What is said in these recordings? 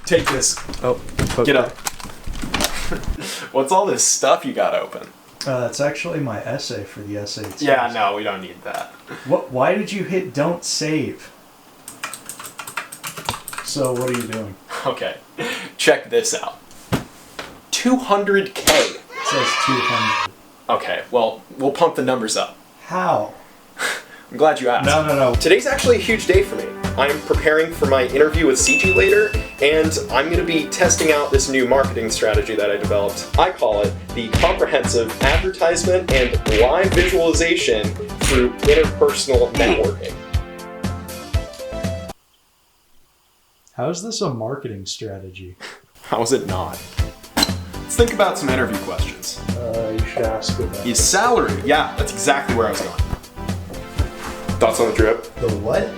Take this. Oh, okay. Get up. What's all this stuff you got open? It's actually my essay for the SAT. Yeah, no, we don't need that. Why did you hit don't save? So what are you doing? Okay, check this out. 200K. It says 200. Okay, well, we'll pump the numbers up. How? I'm glad you asked. No. Today's actually a huge day for me. I'm preparing for my interview with Cejih later, and I'm going to be testing out this new marketing strategy that I developed. I call it the comprehensive advertisement and live visualization through interpersonal networking. How is this a marketing strategy? How is it not? Let's think about some interview questions. You should ask about He's salaried. Yeah, that's exactly where I was going. Thoughts on the drip? the what?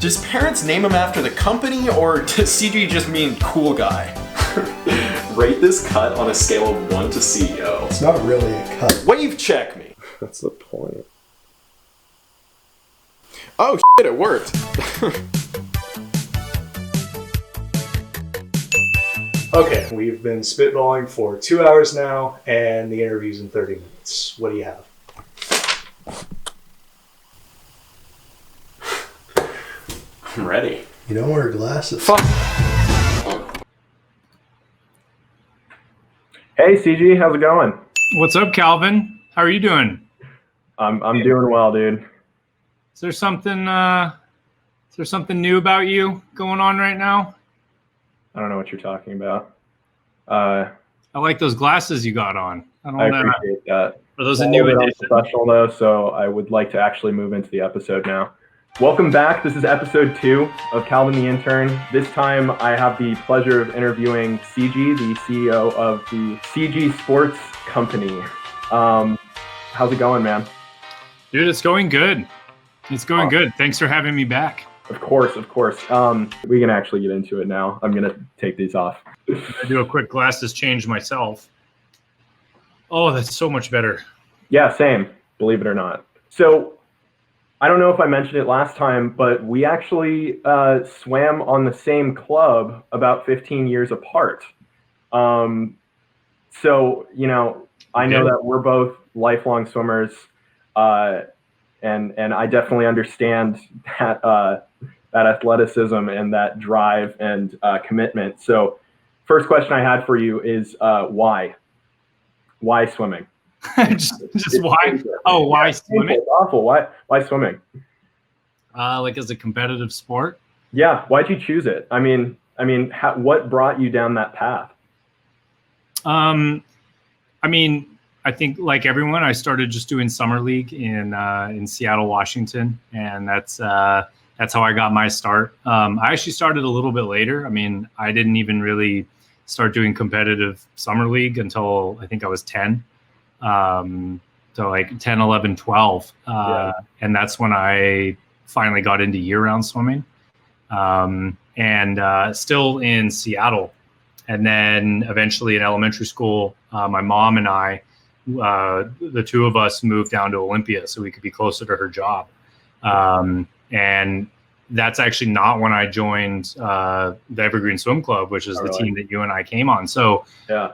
Does parents name him after the company, or does Cejih just mean cool guy? Rate this cut on a scale of 1 to CEO. It's not really a cut. Wave check me. That's the point. Oh shit, it worked. Okay, we've been spitballing for 2 hours now, and the interview's in 30 minutes. What do you have? I'm ready. You don't wear glasses. Fuck. Hey, CG, how's it going? What's up, Calvin? How are you doing? I'm doing well, dude. Is there something new about you going on right now? I don't know what you're talking about. I like those glasses you got on. I don't I know. appreciate that. Are those a new I'm edition? professional though, so I would like to actually move into the episode now. Welcome back. This is episode 2 of Calvin the Intern. This time I have the pleasure of interviewing Cejih, the CEO of the Cejih Sports Company. How's it going, man? Dude, it's going good. It's going good. Thanks for having me back. Of course. We can actually get into it now. I'm going to take these off. I do a quick glasses change myself. Oh, that's so much better. Yeah, same, believe it or not. So I don't know if I mentioned it last time, but we actually swam on the same club about 15 years apart. So, you know, I know that we're both lifelong swimmers, and I definitely understand that that athleticism and that drive and commitment. So first question I had for you is why? Why swimming? just why? Oh, why swimming? It's awful. Why swimming? Like as a competitive sport? Yeah. Why'd you choose it? I mean, what brought you down that path? I think like everyone, I started just doing summer league in Seattle, Washington, and that's how I got my start. I actually started a little bit later. I mean, I didn't even really start doing competitive summer league until I think I was 10. So like 10, 11, 12. And that's when I finally got into year-round swimming, and still in Seattle. And then eventually in elementary school, my mom and I, the two of us moved down to Olympia so we could be closer to her job. And that's actually not when I joined the Evergreen Swim Club, which is the team that you and I came on. So Yeah.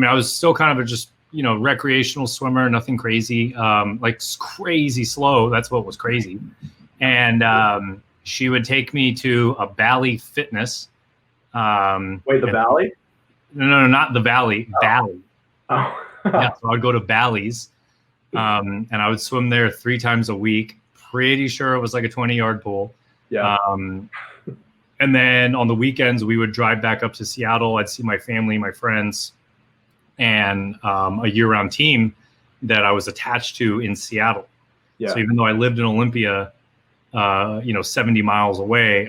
I was still kind of a just, recreational swimmer, nothing crazy, like crazy slow. That's what was crazy. And she would take me to a Bally Fitness. Wait, the Valley? No, not the Valley. Oh. Bally. Oh. Yeah, so I'd go to Bally's, and I would swim there 3 times a week. Pretty sure it was like a 20-yard pool. Yeah. And then on the weekends, we would drive back up to Seattle. I'd see my family, my friends, and a year-round team that I was attached to in Seattle. Yeah. So even though I lived in Olympia, 70 miles away,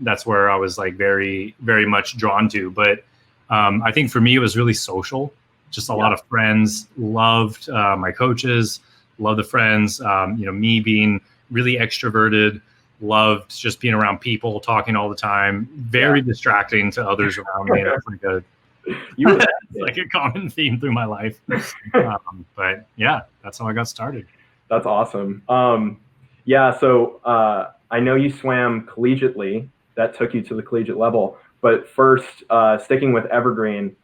that's where I was like very, very much drawn to. But I think for me, it was really social. Just a lot of friends, loved my coaches, loved the friends, me being really extroverted, loved just being around people, talking all the time, very distracting to others around me. It's like a common theme through my life. But yeah, that's how I got started. That's awesome. Yeah, so I know you swam collegiately. That took you to the collegiate level. But first, sticking with Evergreen,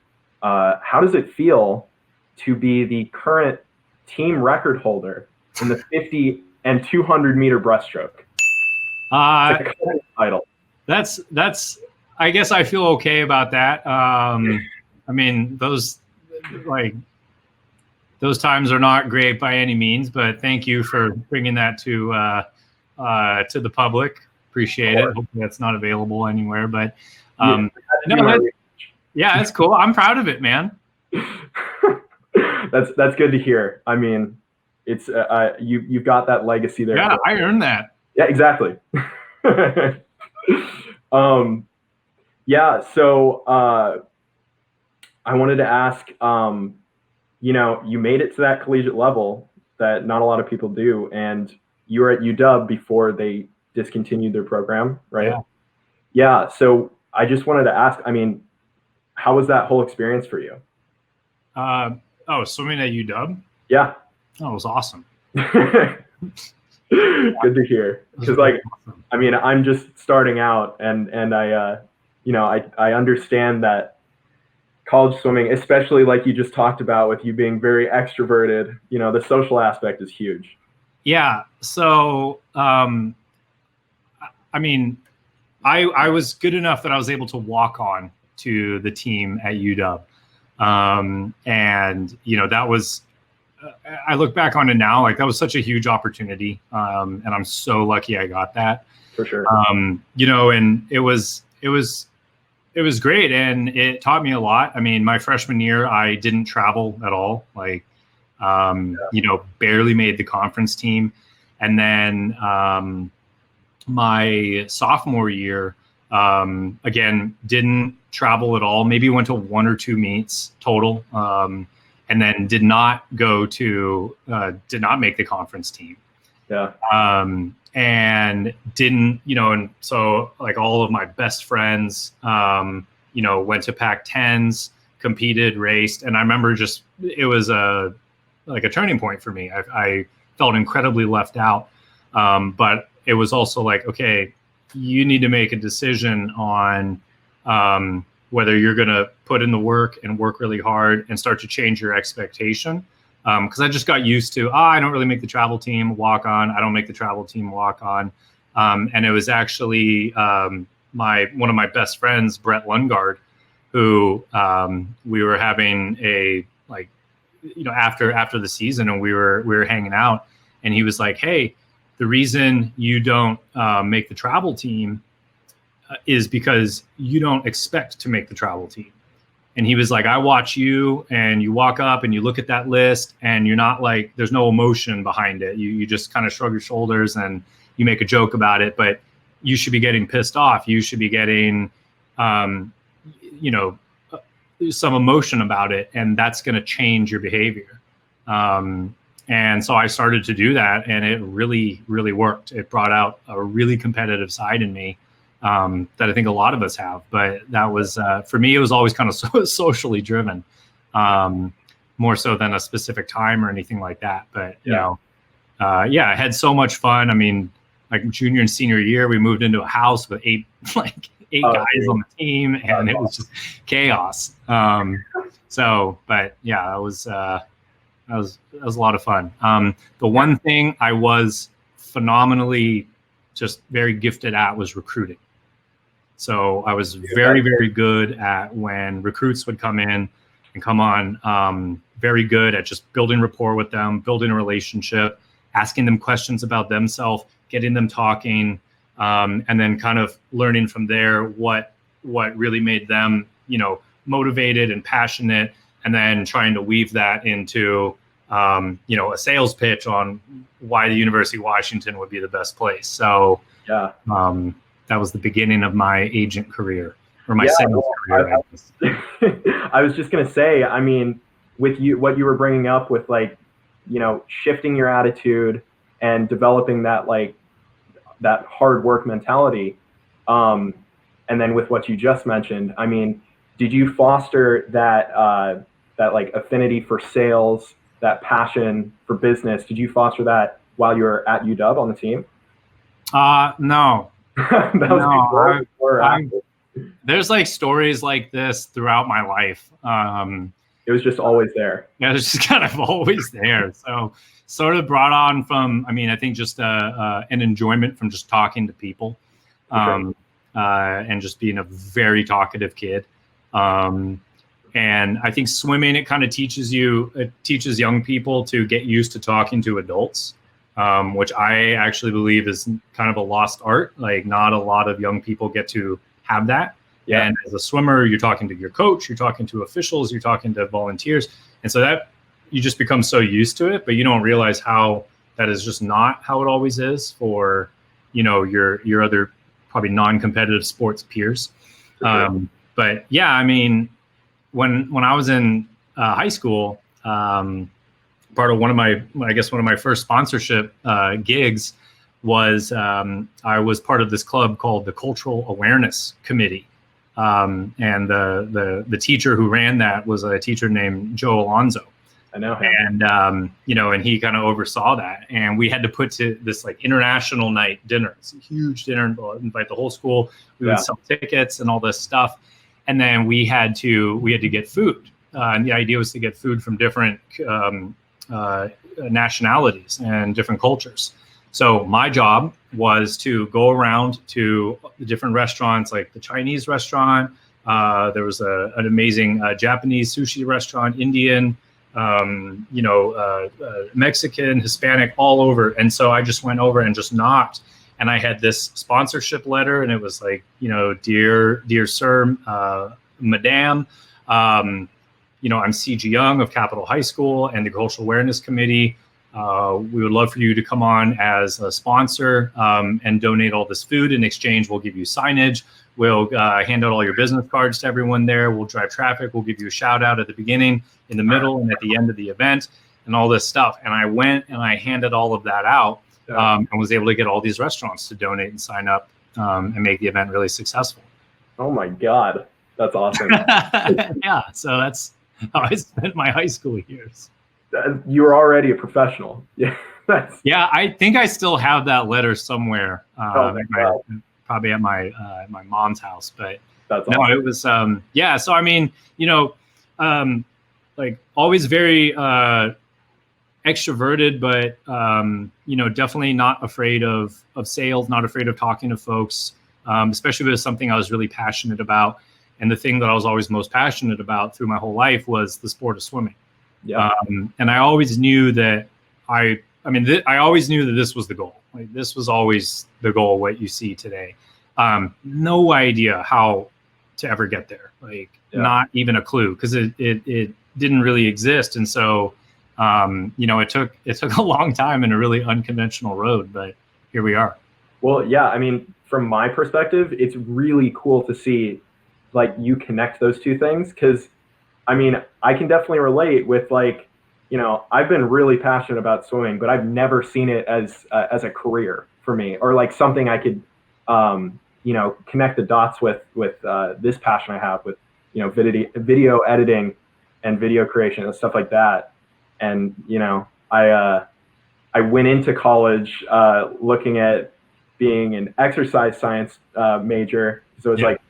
how does it feel to be the current team record holder in the 50 and 200 meter breaststroke? Uh, The current title. that's. I guess I feel okay about that. I mean, those times are not great by any means, but thank you for bringing that to the public. Appreciate it. Hopefully that's not available anywhere, but yeah, it's cool. I'm proud of it, man. That's good to hear. I mean, it's you've got that legacy there. Yeah, I earned that. Yeah, exactly. Yeah, so I wanted to ask, you made it to that collegiate level that not a lot of people do, and you were at UW before they discontinued their program, right? Yeah, so I just wanted to ask, I mean, how was that whole experience for you? Swimming at UW? Yeah. Oh, it was awesome. Good to hear. Because awesome. I mean, I'm just starting out, and I I understand that college swimming, especially like you just talked about with you being very extroverted, the social aspect is huge. Yeah. So, I mean, I was good enough that I was able to walk on to the team at UW. And, that was, I look back on it now, like that was such a huge opportunity. And I'm so lucky I got that. For sure. And it was great. And it taught me a lot. I mean, my freshman year, I didn't travel at all, barely made the conference team. And then, my sophomore year, again, didn't travel at all, maybe went to 1 or 2 meets total. And then did not make the conference team. Yeah. And didn't, and so like all of my best friends, went to Pac-10s, competed, raced. And I remember it was a turning point for me. I felt incredibly left out. But it was also like, okay, you need to make a decision on whether you're going to put in the work and work really hard and start to change your expectation. Because I just got used to, I don't really make the travel team, walk on. I don't make the travel team, walk on. And it was actually one of my best friends, Brett Lundgaard, who we were having after the season, and we were hanging out, and he was like, hey, the reason you don't make the travel team is because you don't expect to make the travel team. And he was like, I watch you and you walk up and you look at that list and you're not like, there's no emotion behind it. You just kind of shrug your shoulders and you make a joke about it, but you should be getting pissed off. You should be getting, some emotion about it, and that's going to change your behavior. And so I started to do that, and it really, really worked. It brought out a really competitive side in me that I think a lot of us have. But that was, for me, it was always kind of socially driven, more so than a specific time or anything like that. But, I had so much fun. I mean, like junior and senior year, we moved into a house with eight guys on the team, and it was just chaos. But yeah, that was a lot of fun. The one thing I was phenomenally just very gifted at was recruiting. So I was very, very good at when recruits would come in and come on, very good at just building rapport with them, building a relationship, asking them questions about themselves, getting them talking, and then kind of learning from there what really made them, motivated and passionate, and then trying to weave that into, a sales pitch on why the University of Washington would be the best place. So that was the beginning of my agent career, or my sales career. I was just going to say, I mean, with you, what you were bringing up with shifting your attitude and developing that that hard work mentality. And then with what you just mentioned, I mean, did you foster that affinity for sales, that passion for business? Did you foster that while you were at UW on the team? No. That was No, before or after? There's like stories like this throughout my life. It was just always there. Yeah, it's just kind of always there. So sort of brought on from, I mean, I think just an enjoyment from just talking to people, and just being a very talkative kid. And I think swimming, it kind of teaches young people to get used to talking to adults, which I actually believe is kind of a lost art. Like not a lot of young people get to have that. Yeah. And as a swimmer, you're talking to your coach, you're talking to officials, you're talking to volunteers. And so that you just become so used to it, but you don't realize how that is just not how it always is for, your other probably non-competitive sports peers. Sure. But yeah, I mean, when I was in high school, part of one of my first sponsorship gigs was I was part of this club called the Cultural Awareness Committee. And the teacher who ran that was a teacher named Joe Alonzo. I know him. And, and he kind of oversaw that. And we had to put to this like international night dinner. It's a huge dinner, invite the whole school. We would sell tickets and all this stuff. And then we had to get food. And the idea was to get food from different nationalities and different cultures. So my job was to go around to the different restaurants, like the Chinese restaurant. There was an amazing Japanese sushi restaurant, Indian, Mexican, Hispanic, all over. And so I just went over and just knocked. And I had this sponsorship letter, and it was like, dear sir, madam, I'm Cejih Yung of Capitol High School and the Cultural Awareness Committee. We would love for you to come on as a sponsor and donate all this food. In exchange, we'll give you signage. We'll hand out all your business cards to everyone there. We'll drive traffic. We'll give you a shout out at the beginning, in the middle, and at the end of the event, and all this stuff. And I went and I handed all of that out and was able to get all these restaurants to donate and sign up and make the event really successful. Oh my God. That's awesome. Yeah. So that's how I spent my high school years. You were already a professional. Yeah. Yeah, I think I still have that letter somewhere. Probably at my mom's house. But that's no, awesome. it was yeah. So I mean, like always very extroverted, but definitely not afraid of sales, not afraid of talking to folks, especially if it was something I was really passionate about. And the thing that I was always most passionate about through my whole life was the sport of swimming. Yeah. And I always knew that I always knew that this was the goal. Like this was always the goal, what you see today. No idea how to ever get there. Like not even a clue, because it didn't really exist. And so, it took a long time and a really unconventional road, but here we are. Well, yeah, I mean, from my perspective, it's really cool to see like you connect those two things. Because I mean, I can definitely relate with like, I've been really passionate about swimming, but I've never seen it as a career for me, or like something I could, connect the dots with this passion I have with, video editing and video creation and stuff like that. And, I went into college looking at being an exercise science major. So it's like,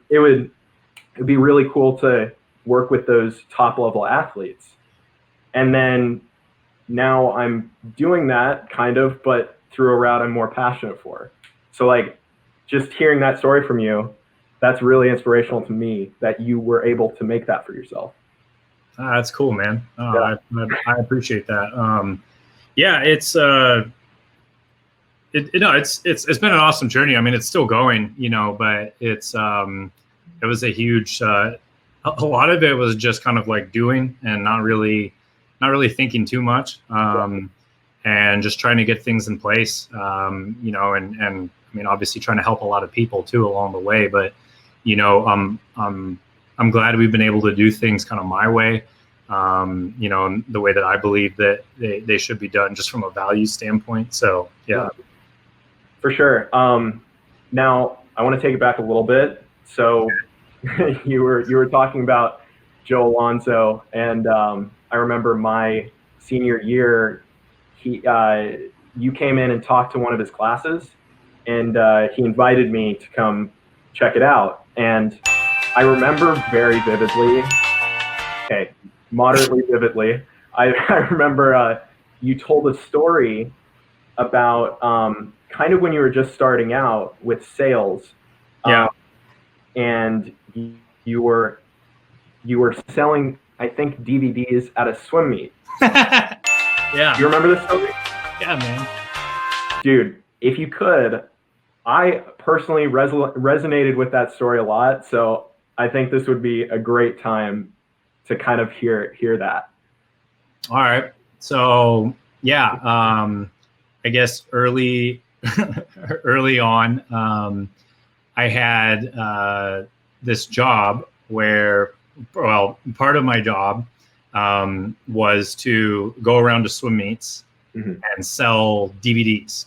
it'd be really cool to work with those top level athletes. And then now I'm doing that kind of, but through a route I'm more passionate for. So like just hearing that story from you, that's really inspirational to me that you were able to make that for yourself. That's cool, man. I appreciate that. Yeah, it's it's been an awesome journey. I mean, it's still going, but it was a huge, a lot of it was just kind of like doing and not really thinking too much, and just trying to get things in place, and I mean, obviously trying to help a lot of people too along the way, but, I'm glad we've been able to do things kind of my way, the way that I believe that they should be done just from a value standpoint. So, yeah. For sure. Now I want to take it back a little bit. So you were talking about Joe Alonzo, and I remember my senior year, you came in and talked to one of his classes, and he invited me to come check it out. And I remember very vividly, moderately vividly, I remember you told a story about kind of when you were just starting out with sales. Yeah. And you were selling, I think, DVDs at a swim meet. Yeah. You remember this story? Yeah, man. Dude, if you could, I personally resonated with that story a lot. So I think this would be a great time to kind of hear that. All right. So yeah, I guess early on, I had this job where, well, part of my job was to go around to swim meets and sell DVDs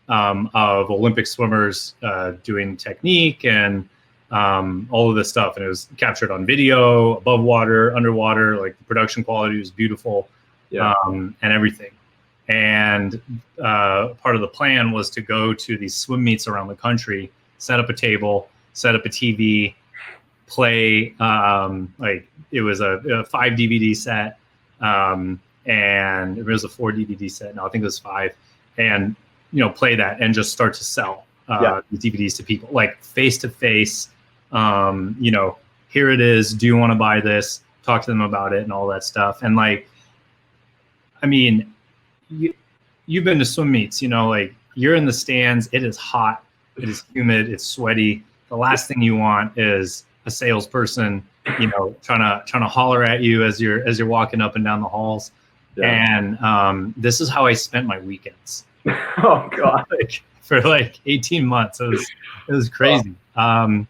of Olympic swimmers doing technique and all of this stuff. And it was captured on video, above water, underwater, like the production quality was beautiful, and everything. And part of the plan was to go to these swim meets around the country, set up a table, set up a TV, play, like it was a 5 DVD set, and it was a 4 DVD set. No, I think it was 5. And, play that and just start to sell the DVDs to people, like face to face. Here it is. Do you want to buy this? Talk to them about it and all that stuff. And like, I mean, you've been to swim meets, like you're in the stands. It is hot. It is humid. It's sweaty. The last thing you want is a salesperson, trying to holler at you as you're walking up and down the halls. Yeah. And this is how I spent my weekends. Oh God! For 18 months, it was crazy. Wow.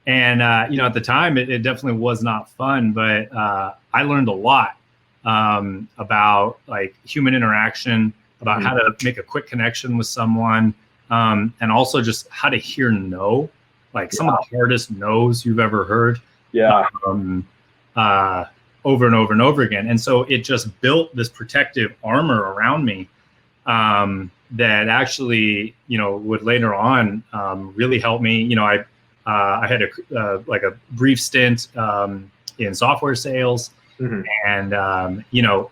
At the time, it definitely was not fun, but I learned a lot about like human interaction, about how to make a quick connection with someone, and also just how to hear no, like some of the hardest no's you've ever heard. Yeah. Over and over and over again. And so it just built this protective armor around me that actually, would later on really help me. I had a brief stint in software sales. And, a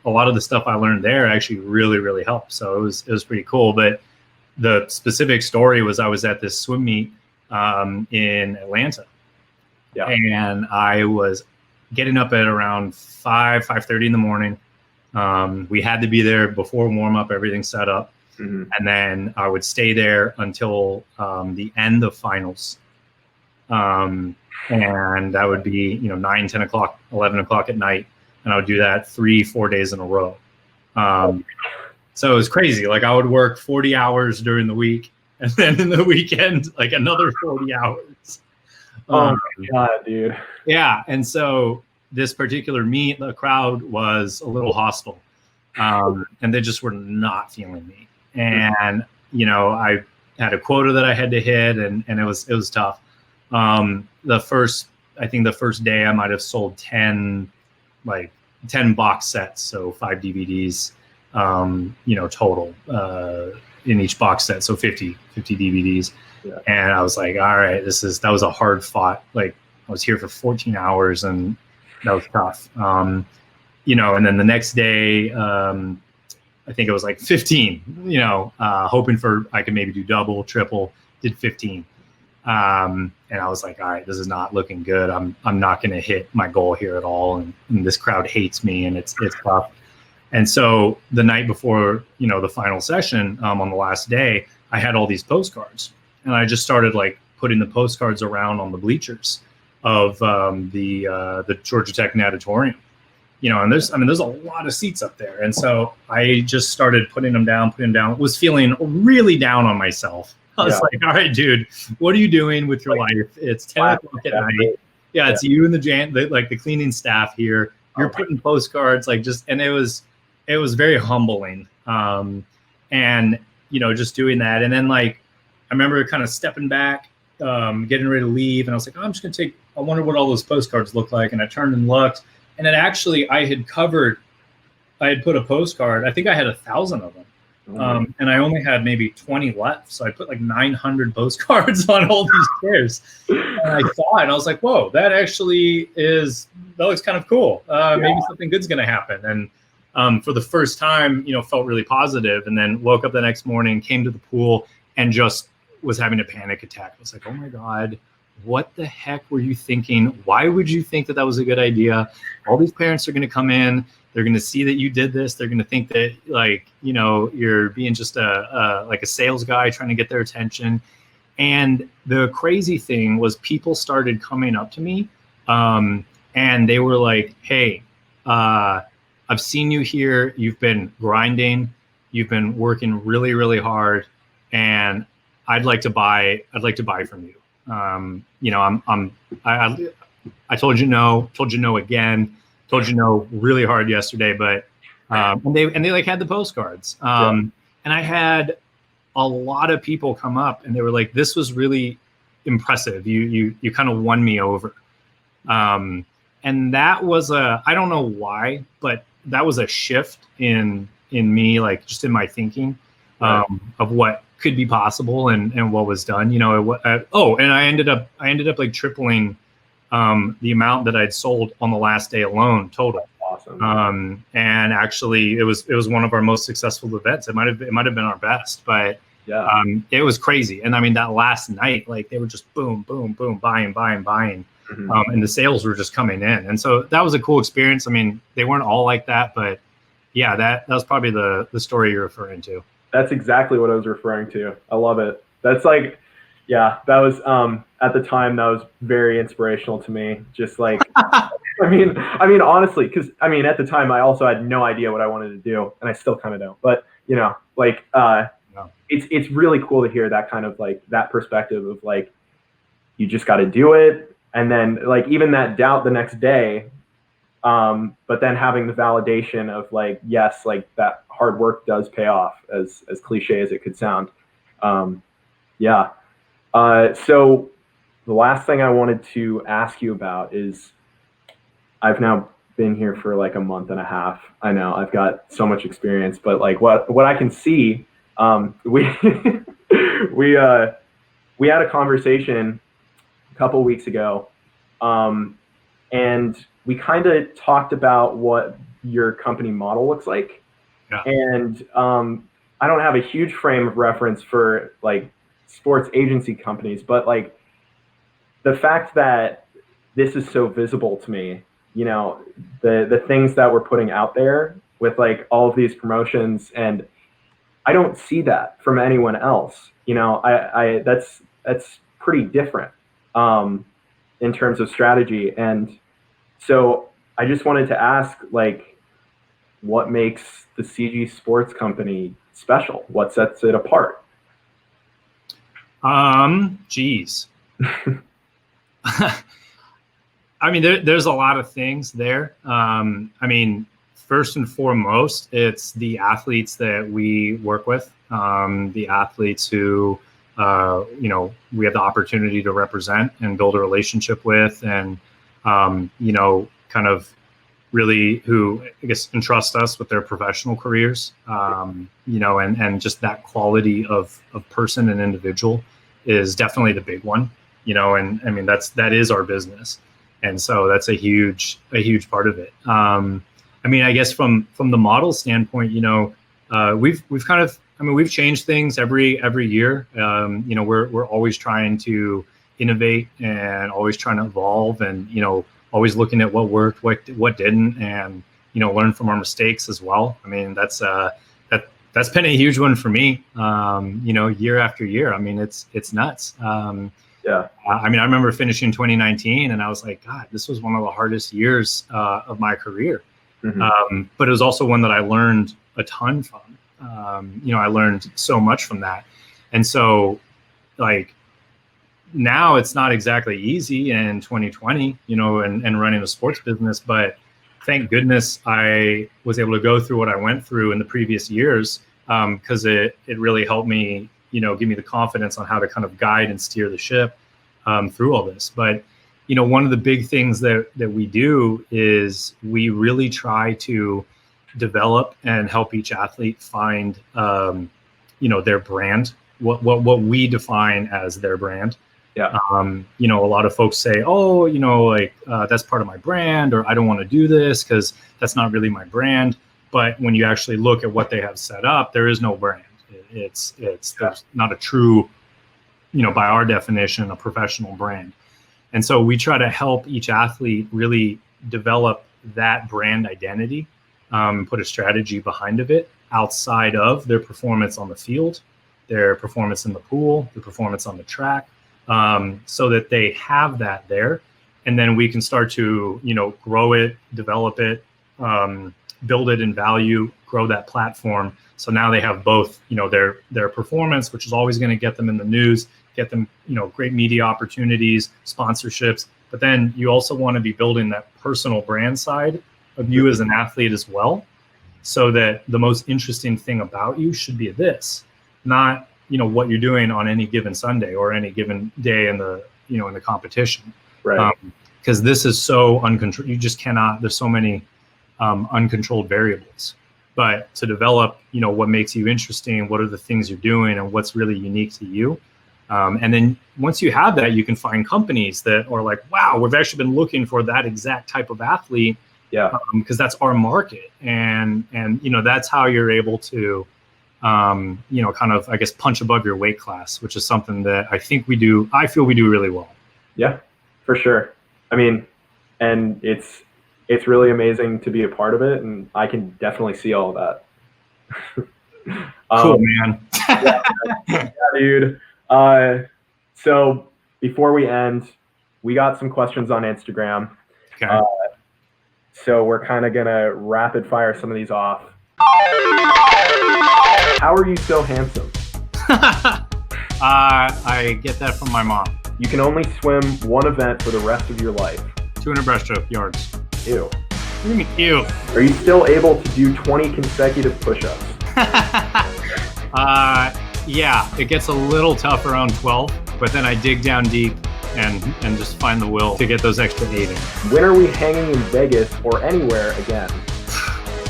lot of the stuff I learned there actually really, really helped. So it was pretty cool. But the specific story was I was at this swim meet in Atlanta. Yeah. And I was getting up at around 5:30 in the morning. We had to be there before warm up, everything set up. And then I would stay there until the end of finals. And that would be, 9, 10 o'clock, 11 o'clock at night. And I would do that 3-4 days in a row. So it was crazy. Like I would work 40 hours during the week and then in the weekend, like another 40 hours. Oh my God, dude. Yeah. And so this particular meet, the crowd was a little hostile. And they just were not feeling me. And, I had a quota that I had to hit and it was tough. The first day I might've sold 10 box sets. So 5 DVDs, total, in each box set. So 50 DVDs. Yeah. And I was like, all right, that was a hard fought. Like I was here for 14 hours and that was tough. And then the next day, I think it was 15, hoping I could maybe do double, triple, did 15. And I was like, all right, this is not looking good. I'm not going to hit my goal here at all. And this crowd hates me and it's tough. And so the night before, the final session, on the last day, I had all these postcards and I just started putting the postcards around on the bleachers of the Georgia Tech Natatorium. And there's a lot of seats up there. And so I just started putting them down, was feeling really down on myself. I was like, all right, dude, what are you doing with your life? It's 10 o'clock at night. Yeah, it's you and the cleaning staff here. You're putting postcards, and it was very humbling. And, just doing that. And then I remember kind of stepping back, getting ready to leave. And I was like, I'm just going to I wonder what all those postcards look like. And I turned and looked. And it actually, I had put a postcard. I think I had 1,000 of them And I only had maybe 20 left. So I put like 900 postcards on all these chairs. And I saw it and I was like, whoa, that looks kind of cool. Maybe something good's going to happen. And for the first time, felt really positive, and then woke up the next morning, came to the pool, and just was having a panic attack. I was like, oh my God, what the heck were you thinking? Why would you think that was a good idea? All these parents are going to come in. They're going to see that you did this. They're going to think that you're being just a sales guy trying to get their attention. And the crazy thing was people started coming up to me and they were like, hey, I've seen you here. You've been grinding. You've been working really, really hard. And I'd like to buy from you. I told you no again. Told you no really hard yesterday, but and they like had the postcards. And I had a lot of people come up and they were like, this was really impressive. You kind of won me over. And that was I don't know why, but that was a shift in me, like just in my thinking of what could be possible and what was done, and I ended up like tripling the amount that I'd sold on the last day alone total. Awesome. And actually it was one of our most successful events. It might have been our best, but it was crazy. And I mean, that last night, like they were just boom, boom, boom, buying. Mm-hmm. And the sales were just coming in. And so that was a cool experience. I mean, they weren't all like that, but yeah, that was probably the story you're referring to. That's exactly what I was referring to. I love it. That's like, that was, at the time, that was very inspirational to me. Just like, I mean, honestly, because at the time I also had no idea what I wanted to do, and I still kind of don't. But it's really cool to hear that kind of like that perspective of like, you just got to do it, and then like even that doubt the next day, but then having the validation of like, yes, like that hard work does pay off, as cliche as it could sound. So the last thing I wanted to ask you about is, I've now been here for like a month and a half. I know I've got so much experience, but like what I can see, we we had a conversation a couple weeks ago, and we kind of talked about what your company model looks like. Yeah. And I don't have a huge frame of reference for like sports agency companies, but like the fact that this is so visible to me, the things that we're putting out there with like all of these promotions, and I don't see that from anyone else. That's pretty different in terms of strategy. And so I just wanted to ask, like, what makes the Cejih Sports Company special? What sets it apart? Geez. I mean, there's a lot of things there. I mean, first and foremost, it's the athletes that we work with, the athletes who, we have the opportunity to represent and build a relationship with, and, kind of really who, I guess, entrust us with their professional careers, and just that quality of person and individual is definitely the big one, and I mean, that is our business. And so that's a huge part of it. I mean, I guess from the model standpoint, we've kind of, we've changed things every year. We're always trying to innovate and always trying to evolve, and, always looking at what worked, what didn't, and, learn from our mistakes as well. I mean, that's been a huge one for me, year after year. I mean, it's nuts. I mean, I remember finishing 2019 and I was like, God, this was one of the hardest years of my career. Mm-hmm. But it was also one that I learned a ton from. I learned so much from that. And so, like, now it's not exactly easy in 2020, and running a sports business, but thank goodness I was able to go through what I went through in the previous years, because it really helped me, give me the confidence on how to kind of guide and steer the ship through all this. But, one of the big things that we do is we really try to develop and help each athlete find, their brand, what we define as their brand. Yeah. A lot of folks say, oh, that's part of my brand, or I don't want to do this because that's not really my brand. But when you actually look at what they have set up, there is no brand. It's there's not a true, by our definition, a professional brand. And so we try to help each athlete really develop that brand identity, put a strategy behind of it outside of their performance on the field, their performance in the pool, the performance on the track, so that they have that there. And then we can start to, grow it, develop it, build it in value, grow that platform. So now they have both, their performance, which is always going to get them in the news, get them, great media opportunities, sponsorships. But then you also want to be building that personal brand side of you as an athlete as well, so that the most interesting thing about you should be this, not, what you're doing on any given Sunday or any given day in the, in the competition. Right. Because this is so uncontrolled. You just cannot, there's so many uncontrolled variables. But to develop, what makes you interesting, what are the things you're doing, and what's really unique to you. And then once you have that, you can find companies that are like, wow, we've actually been looking for that exact type of athlete. Yeah. Because that's our market. And that's how you're able to, kind of, I guess, punch above your weight class, which is something that I feel we do really well. Yeah, for sure. I mean, and it's really amazing to be a part of it, and I can definitely see all of that. Cool, man. Yeah, dude. So before we end, we got some questions on Instagram. Okay. So we're kind of gonna rapid fire some of these off. How are you so handsome? I get that from my mom. You can only swim one event for the rest of your life. 200 breaststroke yards. Ew. Ew. Are you still able to do 20 consecutive push-ups? Yeah, it gets a little tough around 12, but then I dig down deep and just find the will to get those extra 8 in. When are we hanging in Vegas or anywhere again?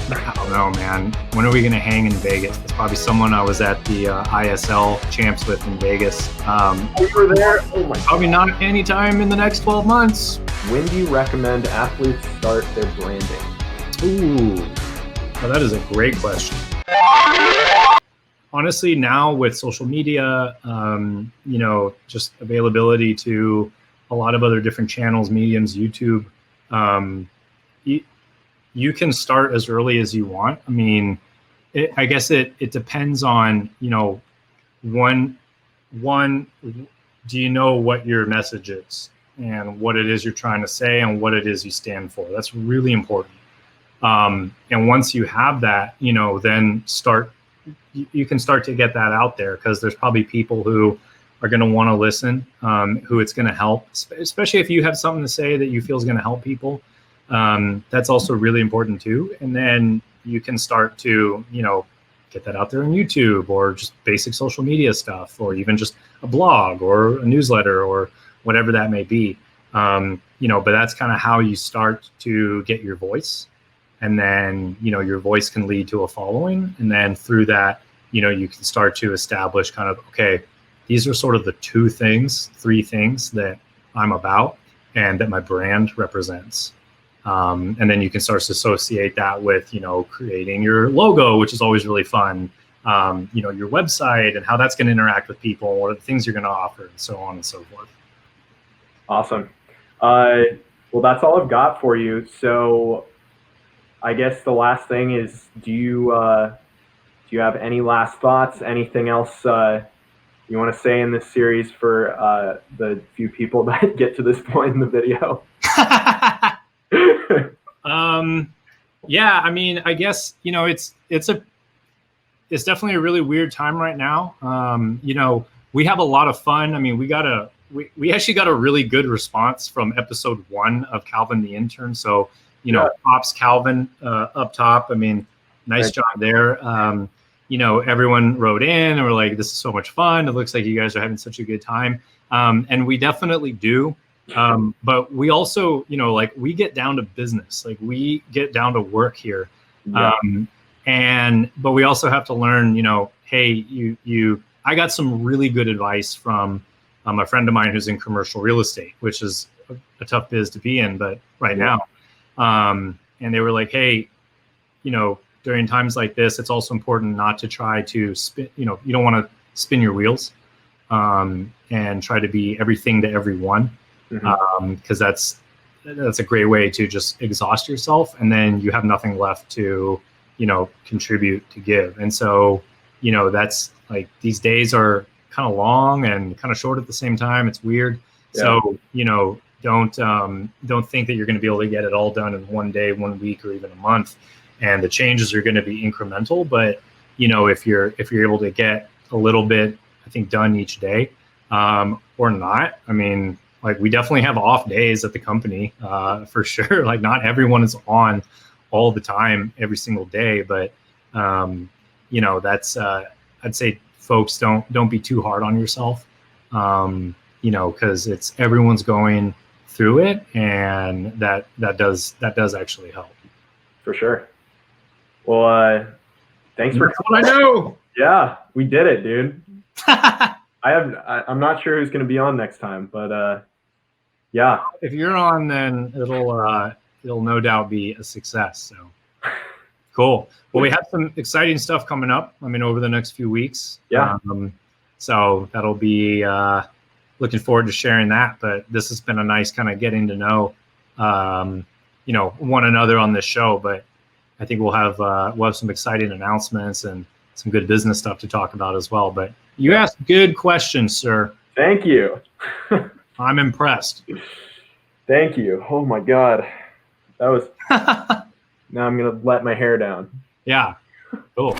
I don't know, man. When are we going to hang in Vegas? It's probably someone I was at the ISL Champs with in Vegas. You were there? Oh my God. Probably not anytime in the next 12 months. When do you recommend athletes start their branding? Ooh, well, that is a great question. Honestly, now with social media, just availability to a lot of other different channels, mediums, YouTube, you can start as early as you want. I mean, I guess it depends on, one, do you know what your message is and what it is you're trying to say and what it is you stand for? That's really important. And once you have that, then you can start to get that out there, because there's probably people who are going to want to listen, who it's going to help, especially if you have something to say that you feel is going to help people. That's also really important too. And then you can start to, get that out there on YouTube or just basic social media stuff, or even just a blog or a newsletter or whatever that may be. But that's kind of how you start to get your voice. And then, your voice can lead to a following. And then through that, you can start to establish kind of, okay, these are sort of the 3 things that I'm about and that my brand represents. And then you can start to associate that with, creating your logo, which is always really fun, your website and how that's going to interact with people, what are the things you're going to offer, and so on and so forth. Awesome. Well, that's all I've got for you. So I guess the last thing is, do you have any last thoughts? Anything else you want to say in this series for the few people that get to this point in the video? Yeah, I mean, I guess, it's definitely a really weird time right now. We have a lot of fun. I mean, we actually got a really good response from episode 1 of Calvin the Intern. So, props Calvin up top. I mean, nice job there. Everyone wrote in and were like, this is so much fun. It looks like you guys are having such a good time. And we definitely do. But we also, we get down to business. Like, we get down to work here. Yeah. But we also have to learn, hey, I got some really good advice from a friend of mine who's in commercial real estate, which is a tough biz to be in, but right now, and they were like, hey, during times like this, it's also important not to try to spin, you don't want to spin your wheels, and try to be everything to everyone. Because that's a great way to just exhaust yourself, and then you have nothing left to contribute, to give. And so that's like, these days are kind of long and kind of short at the same time. It's weird. So don't think that you're going to be able to get it all done in one day, 1 week, or even a month, and the changes are going to be incremental. But if you're able to get a little bit, I think, done each day, or not, I mean, like, we definitely have off days at the company, for sure. Like, not everyone is on all the time, every single day. But, that's, I'd say, folks, don't be too hard on yourself, because everyone's going through it, and that does actually help. For sure. Well, thanks for coming. I know. Yeah, we did it, dude. I'm not sure who's going to be on next time, but yeah. If you're on, then it'll no doubt be a success. So cool. Well, we have some exciting stuff coming up, over the next few weeks. Yeah. So that'll be looking forward to sharing that. But this has been a nice kind of getting to know, one another on this show. But I think we'll have some exciting announcements and some good business stuff to talk about as well. But you asked good questions, sir. Thank you. I'm impressed. Thank you. Oh my God. That was, now I'm going to let my hair down. Yeah. Cool.